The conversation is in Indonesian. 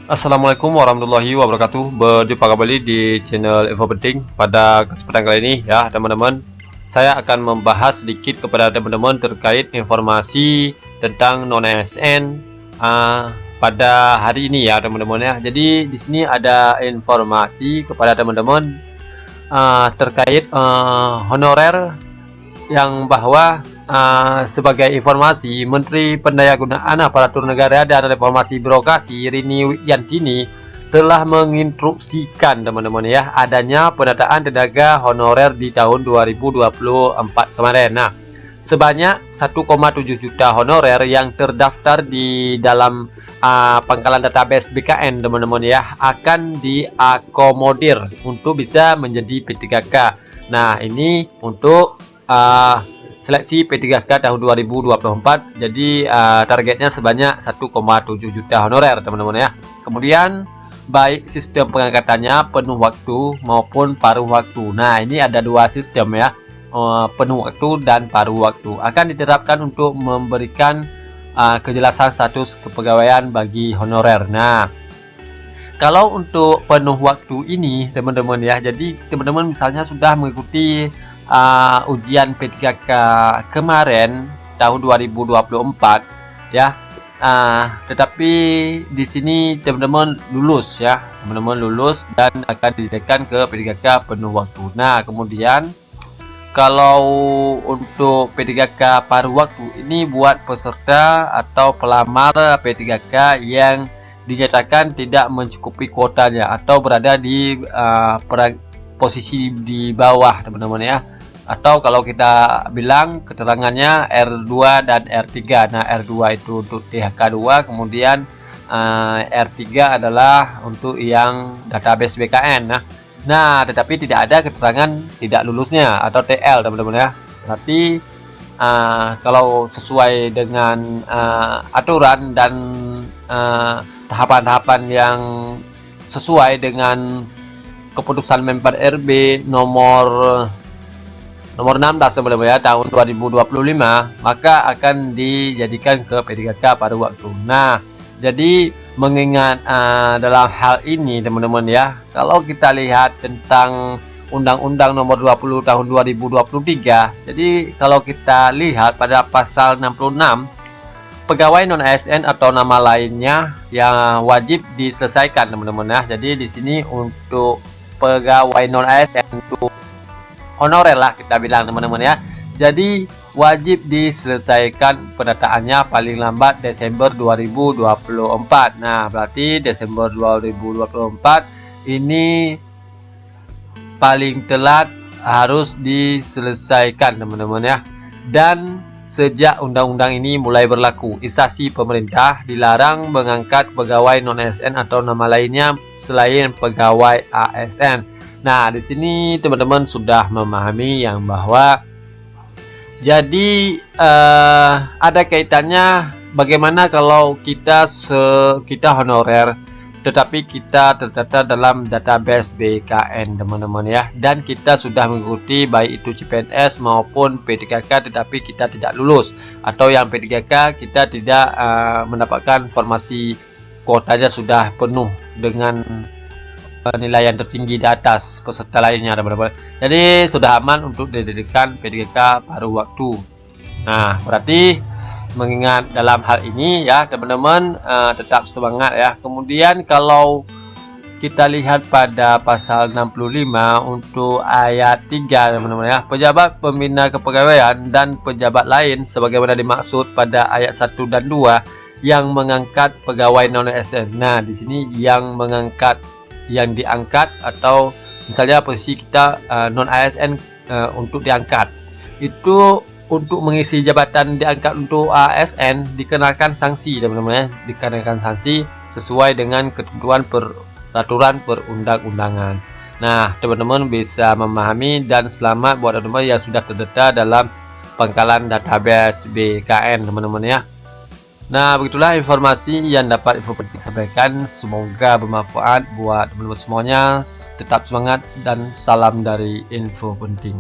Assalamualaikum warahmatullahi wabarakatuh. Berjumpa kembali di channel Info Penting. Pada kesempatan kali ini ya teman-teman, saya akan membahas sedikit kepada teman-teman terkait informasi tentang non ASN pada hari ini ya teman-teman ya. Jadi di sini ada informasi kepada teman-teman terkait honorer yang bahwa sebagai informasi, Menteri Pendayagunaan Aparatur Negara dan Reformasi Birokrasi Rini Widiantini telah menginstruksikan teman-teman ya adanya penataan tenaga honorer di tahun 2024 kemarin. Nah, sebanyak 1,7 juta honorer yang terdaftar di dalam pangkalan database BKN teman-teman ya akan diakomodir untuk bisa menjadi P3K. Nah, ini untuk seleksi P3K tahun 2024. Jadi targetnya sebanyak 1,7 juta honorer teman-teman ya. Kemudian baik sistem pengangkatannya penuh waktu maupun paruh waktu. Nah, ini ada dua sistem ya, penuh waktu dan paruh waktu akan diterapkan untuk memberikan kejelasan status kepegawaian bagi honorer. Nah, kalau untuk penuh waktu ini teman-teman ya, jadi teman-teman misalnya sudah mengikuti ujian P3K kemarin tahun 2024 ya, tetapi di sini teman-teman lulus ya, teman-teman lulus dan akan didirikan ke P3K penuh waktu. Nah, kemudian kalau untuk P3K paruh waktu ini buat peserta atau pelamar P3K yang dinyatakan tidak mencukupi kuotanya atau berada di posisi di bawah teman-teman ya, atau kalau kita bilang keterangannya R2 dan R3. Nah, R2 itu untuk THK 2, kemudian R3 adalah untuk yang database BKN. Nah, tetapi tidak ada keterangan tidak lulusnya atau TL teman-teman ya. Berarti kalau sesuai dengan aturan dan tahapan-tahapan yang sesuai dengan keputusan Menpan RB nomor 16 sebenarnya tahun 2025, maka akan dijadikan ke P3K pada waktu. Nah, jadi mengingat dalam hal ini teman-teman ya, kalau kita lihat tentang Undang-Undang nomor 20 tahun 2023, jadi kalau kita lihat pada pasal 66, pegawai non ASN atau nama lainnya yang wajib diselesaikan teman-teman ya. Jadi di sini untuk pegawai non ASN untuk honorer lah kita bilang teman-teman ya, jadi wajib diselesaikan pendataannya paling lambat Desember 2024. Nah, berarti Desember 2024 ini paling telat harus diselesaikan teman-teman ya. Dan sejak undang-undang ini mulai berlaku, instansi pemerintah dilarang mengangkat pegawai non ASN atau nama lainnya selain pegawai ASN. Nah, di sini teman-teman sudah memahami yang bahwa jadi ada kaitannya bagaimana kalau kita honorer tetapi kita terdaftar dalam database BKN teman-teman ya, dan kita sudah mengikuti baik itu CPNS maupun P3K tetapi kita tidak lulus, atau yang P3K kita tidak mendapatkan informasi kuotanya sudah penuh dengan penilaian tertinggi di atas peserta lainnya teman-teman. Jadi sudah aman untuk didirikan P3K paruh waktu. Nah, berarti mengingat dalam hal ini ya teman-teman, tetap semangat ya. Kemudian kalau kita lihat pada pasal 65 untuk ayat 3 teman-teman ya, pejabat pembina kepegawaian dan pejabat lain sebagaimana dimaksud pada ayat 1 dan 2 yang mengangkat pegawai non ASN. Nah, di sini yang mengangkat, yang diangkat, atau misalnya posisi kita non ASN untuk diangkat, itu untuk mengisi jabatan diangkat untuk ASN dikenakan sanksi teman-teman ya, dikenakan sanksi sesuai dengan ketentuan peraturan perundang-undangan. Nah, teman-teman bisa memahami, dan selamat buat teman-teman yang sudah terdata dalam pangkalan database BKN teman-teman ya. Nah, begitulah informasi yang dapat Info Penting sampaikan. Semoga bermanfaat buat teman-teman semuanya. Tetap semangat dan salam dari Info Penting.